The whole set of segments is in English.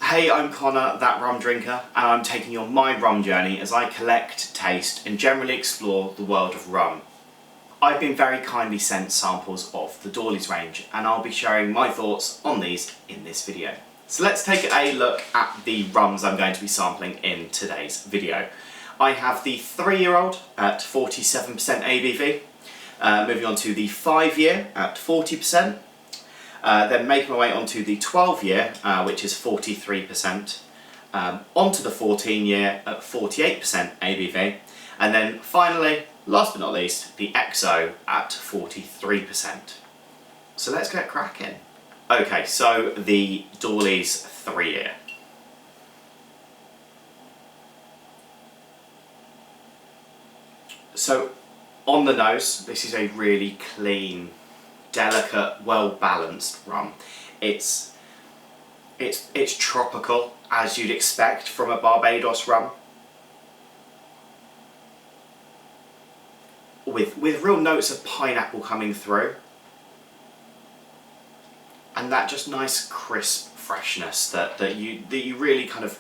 Hey, I'm Connor, that rum drinker, and I'm taking you on my rum journey as I collect, taste, and generally explore the world of rum. I've been very kindly sent samples of the Dawley's range, and I'll be sharing my thoughts on these in this video. So let's take a look at the rums I'm going to be sampling in today's video. I have the 3-year-old at 47% ABV, moving on to the 5-year at 40%, then making my way onto the 12-year, which is 43%, onto the 14-year at 48% ABV, and then finally, last but not least, the XO at 43%. So let's get cracking. Okay, so the Dawley's 3-year. So on the nose, this is a really clean, delicate, well-balanced rum. It's tropical, as you'd expect from a Barbados rum, with real notes of pineapple coming through, and that just nice crisp freshness that you really kind of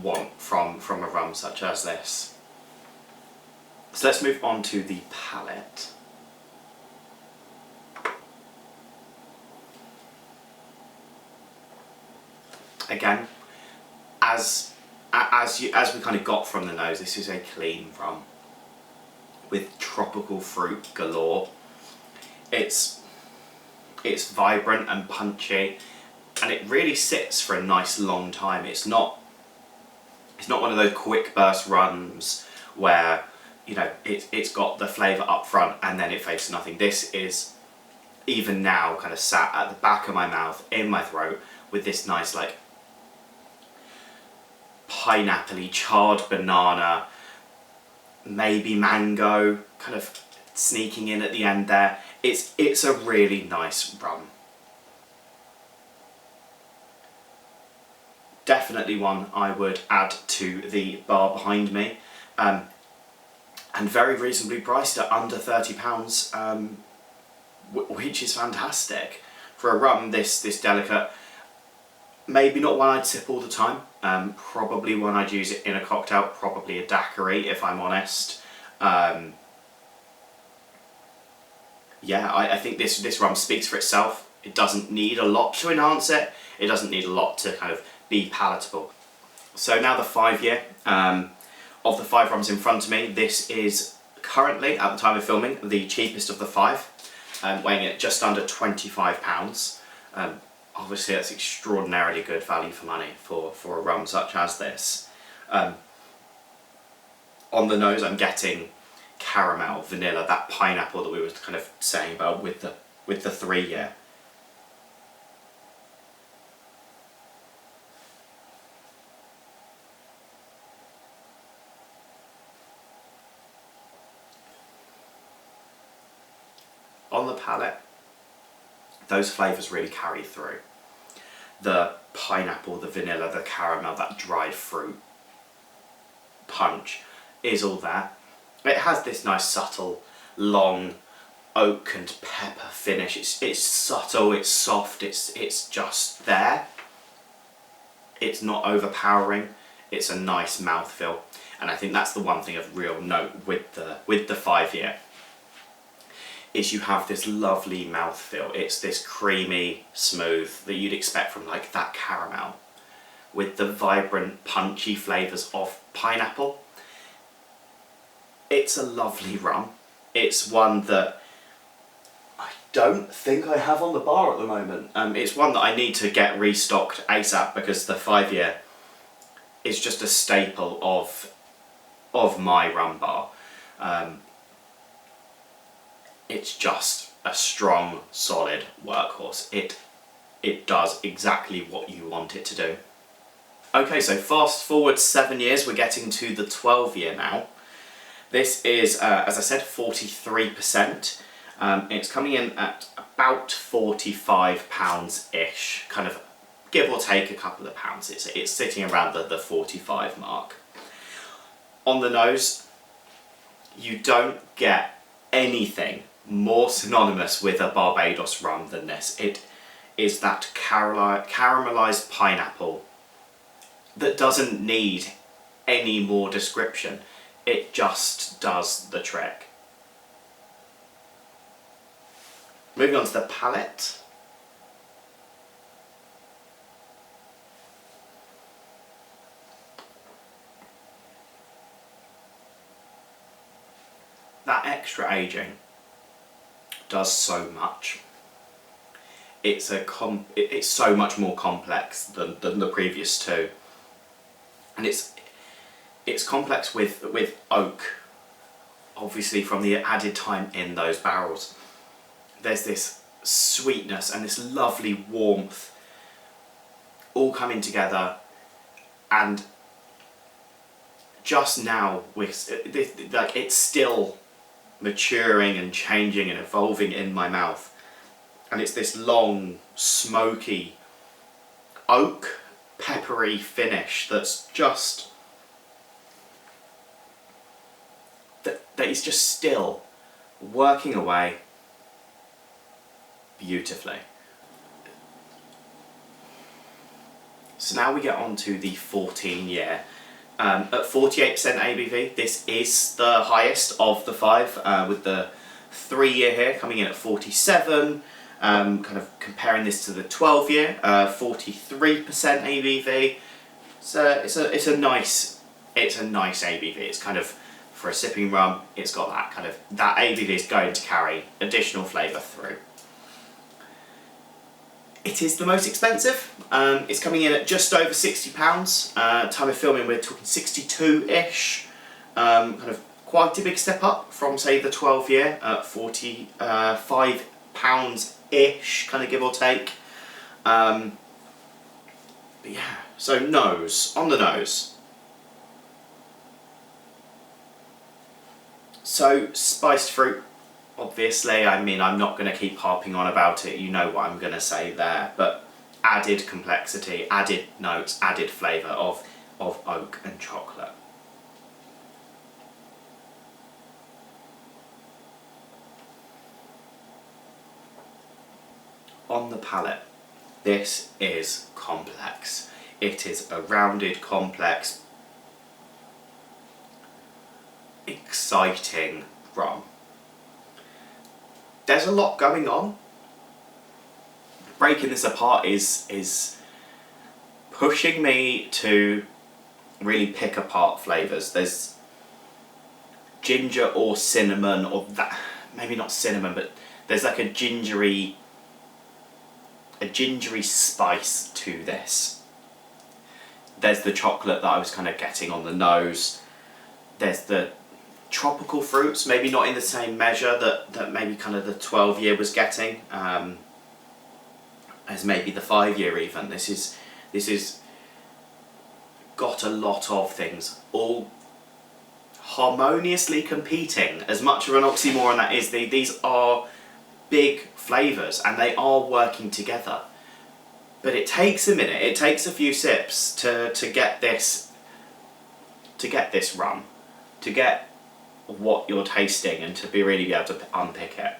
want from a rum such as this. So let's move on to the palate. Again, as we kind of got from the nose, this is a clean rum with tropical fruit galore. It's vibrant and punchy, and it really sits for a nice long time. It's not one of those quick burst rums where, you know, it's got the flavour up front and then it fades to nothing. This is, even now, kind of sat at the back of my mouth, in my throat, with this nice, like, pineapple-y, charred banana, maybe mango, kind of sneaking in at the end there. It's a really nice rum. Definitely one I would add to the bar behind me, and very reasonably priced at under £30, which is fantastic for a rum this delicate. Maybe not one I'd sip all the time, probably one I'd use it in a cocktail, probably a daiquiri if I'm honest. Yeah, I think this rum speaks for itself. It doesn't need a lot to enhance it, it doesn't need a lot to kind of be palatable. So now the 5-year, of the 5 rums in front of me, this is currently, at the time of filming, the cheapest of the 5, weighing in at just under £25. Obviously that's extraordinarily good value for money for a rum such as this. On the nose I'm getting caramel, vanilla, that pineapple that we were kind of saying about with the 3-year. On the palate, those flavours really carry through. The pineapple, the vanilla, the caramel, that dried fruit punch is all there. It has this nice subtle, long oak and pepper finish. It's subtle, it's soft, it's just there. It's not overpowering, it's a nice mouthfeel. And I think that's the one thing of real note with the 5-year. Is you have this lovely mouthfeel. It's this creamy, smooth that you'd expect from like that caramel, with the vibrant, punchy flavours of pineapple. It's a lovely rum. It's one that I don't think I have on the bar at the moment. It's one that I need to get restocked ASAP, because the 5-year is just a staple of my rum bar. It's just a strong, solid workhorse. It does exactly what you want it to do. Okay, so fast forward 7 years, we're getting to the 12-year now. This is, as I said, 43%. It's coming in at about £45-ish, kind of give or take a couple of pounds. It's sitting around the 45 mark. On the nose, you don't get anything more synonymous with a Barbados rum than this. It is that caramelised pineapple that doesn't need any more description. It just does the trick. Moving on to the palate. That extra aging does so much. It's so much more complex than the previous two, and it's complex with oak, obviously from the added time in those barrels. There's this sweetness and this lovely warmth all coming together, and just now it's still maturing and changing and evolving in my mouth, and it's this long smoky oak peppery finish that's just that is just still working away beautifully. So now we get on to the 14 year. At 48% ABV, this is the highest of the five, with the 3 year here coming in at 47. Kind of comparing this to the 12 year, 43% ABV. So it's a nice ABV. It's kind of, for a sipping rum, it's got that kind of, that ABV is going to carry additional flavour through. It is the most expensive. It's coming in at just over £60. Time of filming, we're talking 62-ish. Kind of quite a big step up from, say, the 12 year at £45-ish, kind of give or take. But yeah, so on the nose. So spiced fruit. Obviously, I mean, I'm not going to keep harping on about it, you know what I'm going to say there, but added complexity, added notes, added flavour of oak and chocolate. On the palate, this is complex. It is a rounded, complex, exciting rum. There's a lot going on. Breaking this apart is pushing me to really pick apart flavours. There's ginger or cinnamon, or that, maybe not cinnamon, but there's like a gingery spice to this. There's the chocolate that I was kind of getting on the nose. There's the tropical fruits, maybe not in the same measure that maybe kind of the 12 year was getting, as maybe the 5 year even. This is got a lot of things all harmoniously competing. As much of an oxymoron that is, these are big flavours and they are working together. But it takes a minute, it takes a few sips to get this rum, to get what you're tasting and to really be able to unpick it.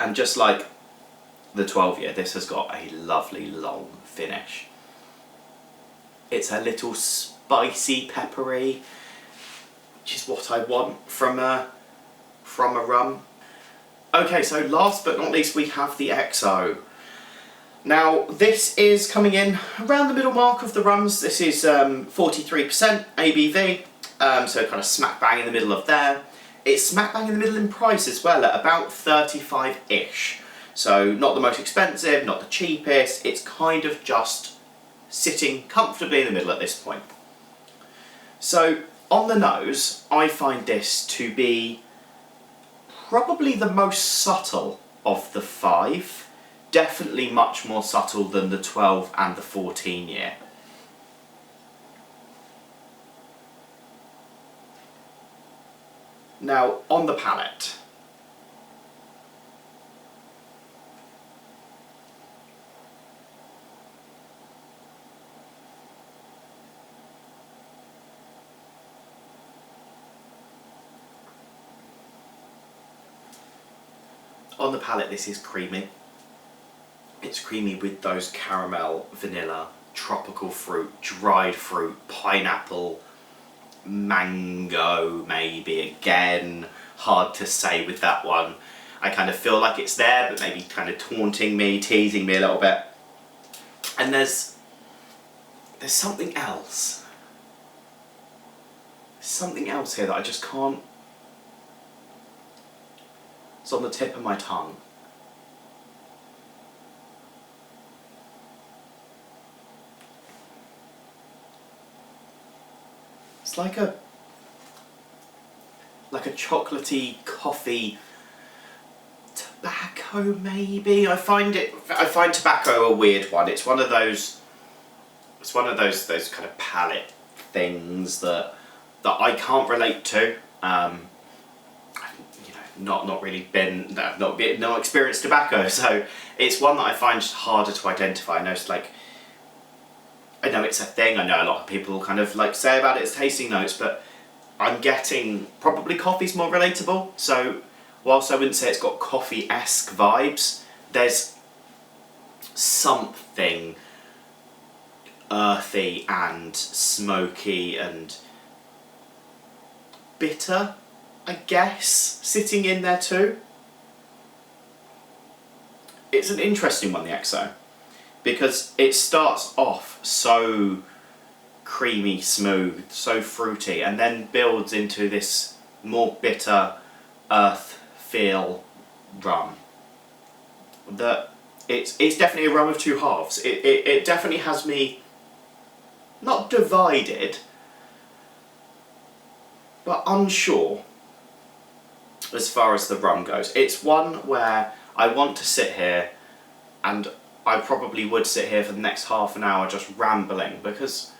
And just like the 12 year, this has got a lovely long finish. It's a little spicy, peppery, which is what I want from a rum. Okay, so last but not least we have the XO. Now this is coming in around the middle mark of the rums. This is 43% ABV, so kind of smack bang in the middle of there. It's smack bang in the middle in price as well, at about 35-ish. So not the most expensive, not the cheapest, it's kind of just sitting comfortably in the middle at this point. So on the nose, I find this to be probably the most subtle of the five. Definitely much more subtle than the 12 and the 14 year. Now, on the palate. On the palate, this is creamy. It's creamy with those caramel, vanilla, tropical fruit, dried fruit, pineapple, mango maybe again. Hard to say with that one. I kind of feel like it's there, but maybe kind of taunting me, teasing me a little bit. And there's something else. Something else here that I just can't... It's on the tip of my tongue. It's like a chocolatey coffee tobacco maybe. I find tobacco a weird one. It's one of those kind of palate things that I can't relate to. Not really been, I've not experienced tobacco, so it's one that I find just harder to identify. I know it's a thing. I know a lot of people kind of like say about it as tasting notes, but I'm getting probably coffee's more relatable. So whilst I wouldn't say it's got coffee-esque vibes, there's something earthy and smoky and bitter, I guess, sitting in there too. It's an interesting one, the XO, because it starts off so creamy, smooth, so fruity, and then builds into this more bitter earth feel rum. That it's definitely a rum of two halves. It definitely has me not divided, but unsure as far as the rum goes. It's one where I want to sit here, and I probably would sit here for the next half an hour just rambling, because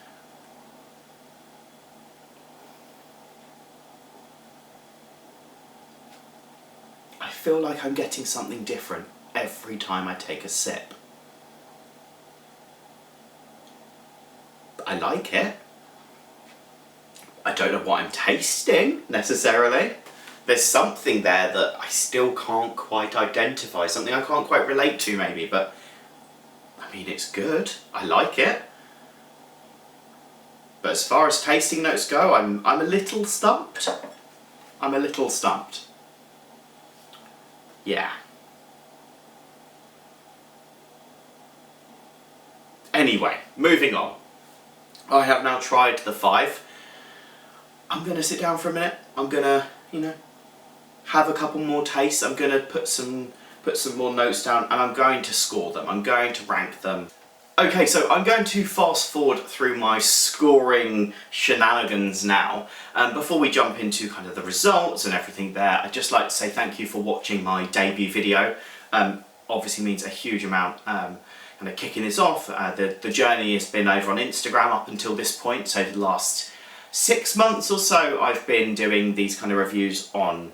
I feel like I'm getting something different every time I take a sip. I like it. I don't know what I'm tasting necessarily. There's something there that I still can't quite identify, something I can't quite relate to maybe, but I mean, it's good. I like it. But as far as tasting notes go, I'm a little stumped. I'm a little stumped. Yeah. Anyway, moving on. I have now tried the 5. I'm going to sit down for a minute. I'm going to, have a couple more tastes. I'm going to put some more notes down, and I'm going to score them. I'm going to rank them. Okay, so I'm going to fast forward through my scoring shenanigans now. Before we jump into kind of the results and everything there, I'd just like to say thank you for watching my debut video. Obviously means a huge amount. Kind of kicking this off. The journey has been over on Instagram up until this point, so the last 6 months or so I've been doing these kind of reviews on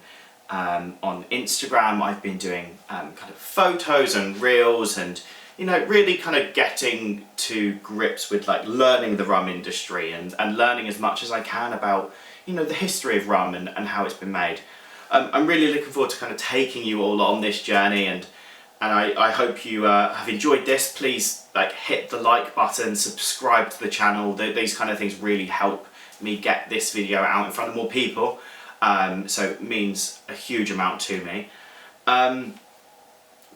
Instagram. I've been doing kind of photos and reels, and really kind of getting to grips with like learning the rum industry and learning as much as I can about the history of rum and how it's been made. I'm really looking forward to kind of taking you all on this journey, and I hope you have enjoyed this. Please hit the like button, subscribe to the channel. These kind of things really help me get this video out in front of more people. So it means a huge amount to me.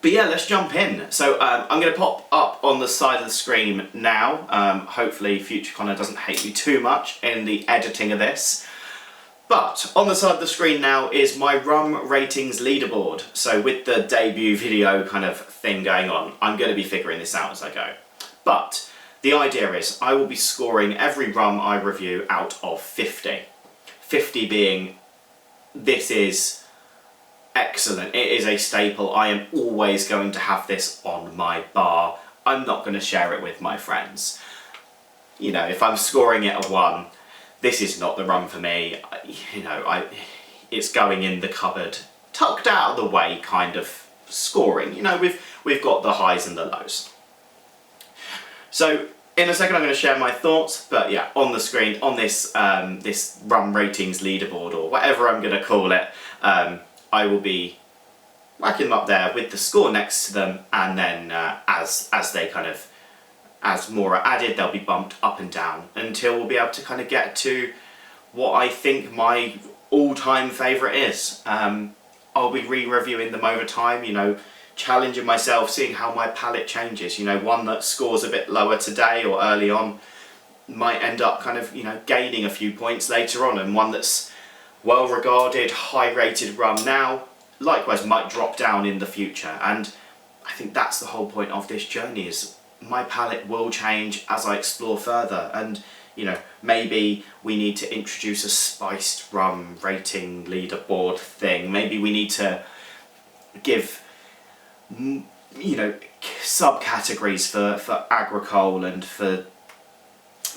But yeah, let's jump in. So I'm going to pop up on the side of the screen now. Hopefully Future Connor doesn't hate me too much in the editing of this. But on the side of the screen now is my Rum Ratings Leaderboard. So with the debut video kind of thing going on, I'm going to be figuring this out as I go. But the idea is I will be scoring every rum I review out of 50. 50 being, this is excellent, it is a staple, I am always going to have this on my bar, I'm not going to share it with my friends. If I'm scoring it a 1, this is not the rum for me, it's going in the cupboard, tucked out of the way kind of scoring. We've got the highs and the lows. So in a second I'm going to share my thoughts, but yeah, on the screen, on this Rum Ratings Leaderboard, or whatever I'm going to call it, I will be whacking them up there with the score next to them, and then as they kind of, as more are added, they'll be bumped up and down until we'll be able to kind of get to what I think my all-time favourite is. I'll be re-reviewing them over time, you know, challenging myself, seeing how my palate changes. You know, one that scores a bit lower today or early on might end up kind of, you know, gaining a few points later on, and one that's well regarded, high rated rum now, likewise might drop down in the future. And I think that's the whole point of this journey, is my palate will change as I explore further. And you know, maybe we need to introduce a spiced rum rating leaderboard thing. Maybe we need to give, you know, subcategories for agricole and for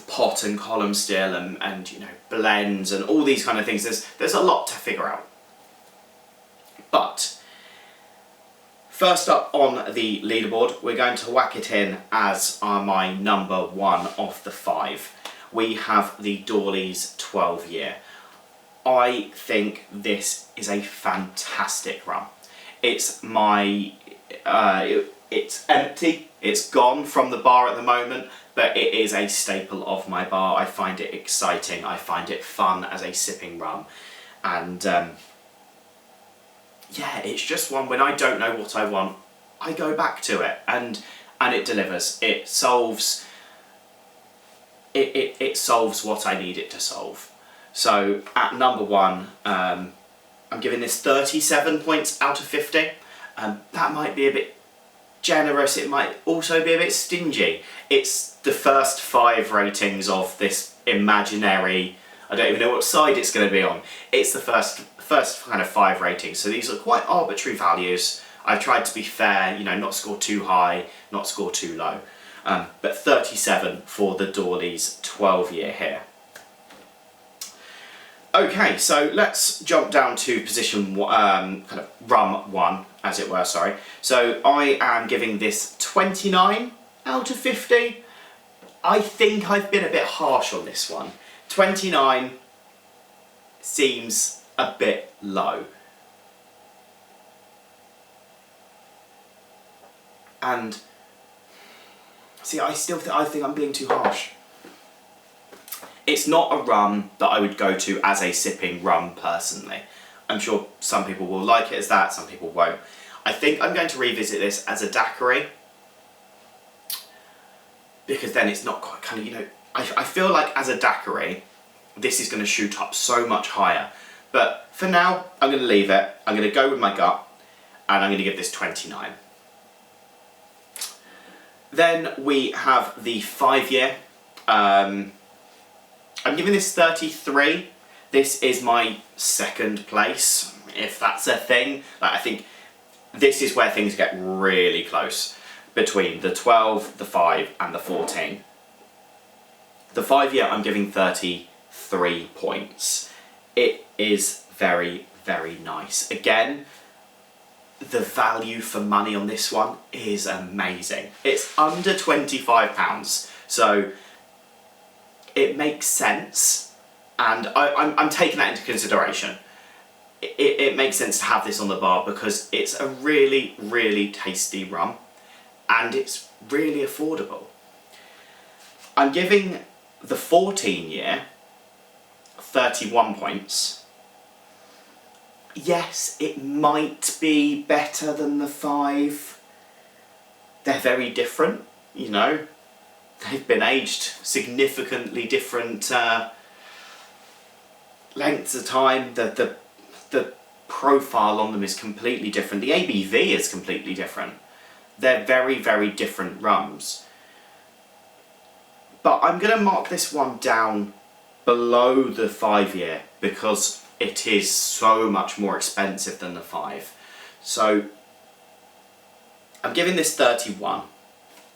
pot and column still and you know, blends and all these kind of things. There's a lot to figure out. But first up on the leaderboard, we're going to whack it in as my number one of the 5. We have the Dawley's 12 year. I think this is a fantastic rum. It's my, it's empty, it's gone from the bar at the moment, but it is a staple of my bar. I find it exciting, I find it fun as a sipping rum. And yeah, it's just one, when I don't know what I want, I go back to it, and it delivers. It solves it solves what I need it to solve. So at number 1, I'm giving this 37 points out of 50. That might be a bit generous, it might also be a bit stingy. It's the first 5 ratings of this imaginary, I don't even know what side it's going to be on. It's the first kind of 5 ratings, so these are quite arbitrary values. I've tried to be fair, you know, not score too high, not score too low. But 37 for the Dawley's 12 year here. Okay, so let's jump down to position kind of rum 1, as it were, sorry. So I am giving this 29 out of 50. I think I've been a bit harsh on this one. 29 seems a bit low. And see, I think I'm being too harsh. It's not a rum that I would go to as a sipping rum personally. I'm sure some people will like it as that, some people won't. I think I'm going to revisit this as a daiquiri, because then it's not quite kind of, you know, I feel like as a daiquiri, this is going to shoot up so much higher. But for now, I'm going to leave it. I'm going to go with my gut, and I'm going to give this 29. Then we have the 5 year. I'm giving this 33. This is my second place, if that's a thing. Like, I think this is where things get really close between the 12, the 5 and the 14. The 5 year I'm giving 33 points. It is very, very nice. Again, the value for money on this one is amazing. It's under £25, so it makes sense, and I'm taking that into consideration. It makes sense to have this on the bar because it's a really, really tasty rum, and it's really affordable. I'm giving the 14 year 31 points. Yes, it might be better than the 5. They're very different, you know. They've been aged significantly different lengths of time. The profile on them is completely different. The ABV is completely different. They're very, very different rums. But I'm going to mark this one down below the 5 year because it is so much more expensive than the 5. So I'm giving this 31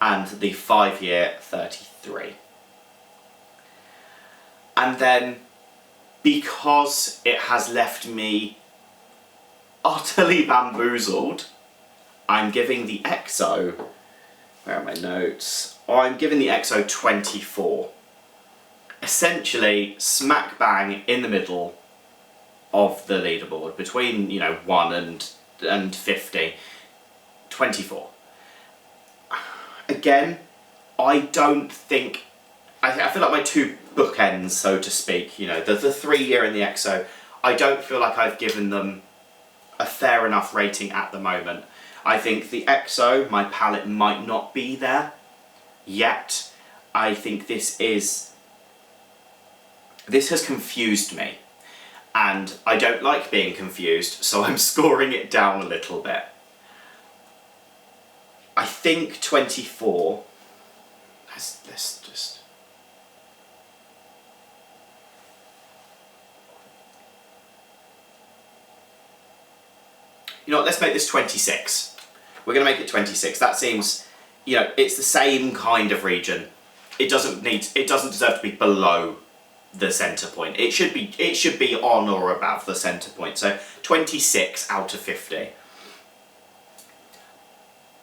and the 5 year 33. And then, because it has left me utterly bamboozled, I'm giving the XO, where are my notes? I'm giving the XO 24. Essentially, smack bang in the middle of the leaderboard, between, you know, 1 and and 50. 24. Again, I don't think, I feel like my two bookends, so to speak, you know, the 3 year and the XO, I don't feel like I've given them a fair enough rating at the moment. I think the XO, my palate might not be there yet. I think this has confused me, and I don't like being confused, so I'm scoring it down a little bit. I think 24, let's just, you know what, let's make this 26. We're going to make it 26. That seems, you know, it's the same kind of region. It doesn't deserve to be below the centre point. It should be on or above the centre point. So 26 out of 50.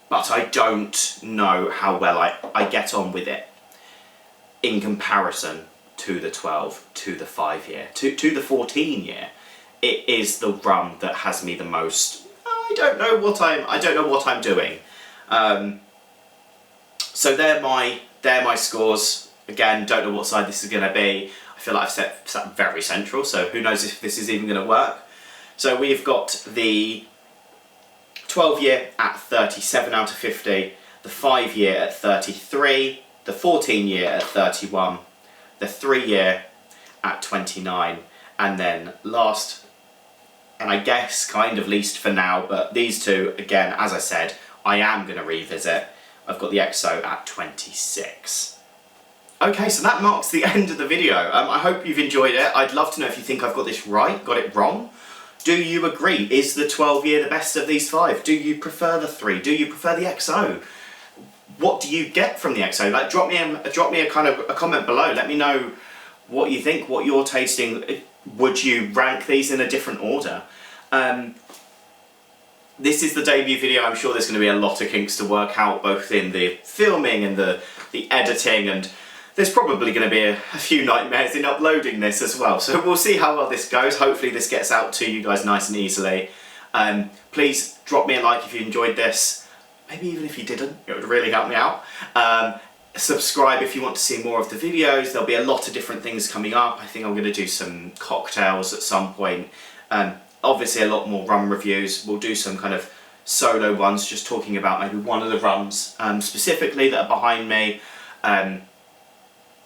But I don't know how well I get on with it in comparison to the 12, to the 5 year, to the 14 year. It is the rum that has me the most. I don't know what I'm doing. So they're my scores. Again, don't know what side this is going to be. I feel like I've sat very central, so who knows if this is even going to work. So we've got the 12 year at 37 out of 50, the 5 year at 33, the 14 year at 31, the 3 year at 29, and then last, and I guess kind of least for now, but these two, again, as I said, I am going to revisit. I've got the XO at 26. Okay, so that marks the end of the video. I hope you've enjoyed it. I'd love to know if you think I've got this right, got it wrong. Do you agree? Is the 12 year the best of these 5? Do you prefer the 3? Do you prefer the XO? What do you get from the XO? Like, drop me a kind of a comment below. Let me know what you think, what you're tasting. Would you rank these in a different order? This is the debut video. I'm sure there's going to be a lot of kinks to work out, both in the filming and the editing, and there's probably going to be a few nightmares in uploading this as well. So we'll see how well this goes. Hopefully this gets out to you guys nice and easily. Please drop me a like if you enjoyed this. Maybe even if you didn't, it would really help me out. Subscribe if you want to see more of the videos. There'll be a lot of different things coming up. I think I'm going to do some cocktails at some point. Obviously a lot more rum reviews. We'll do some kind of solo ones, just talking about maybe one of the rums specifically that are behind me.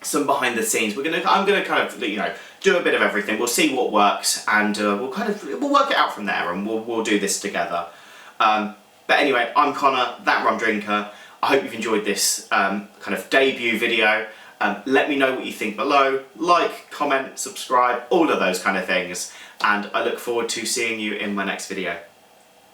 Some behind the scenes. I'm gonna kind of, you know, do a bit of everything. We'll see what works, and we'll work it out from there, and we'll do this together. But anyway, I'm Connor, that rum drinker. I hope you've enjoyed this kind of debut video. Let me know what you think below. Like, comment, subscribe, all of those kind of things. And I look forward to seeing you in my next video.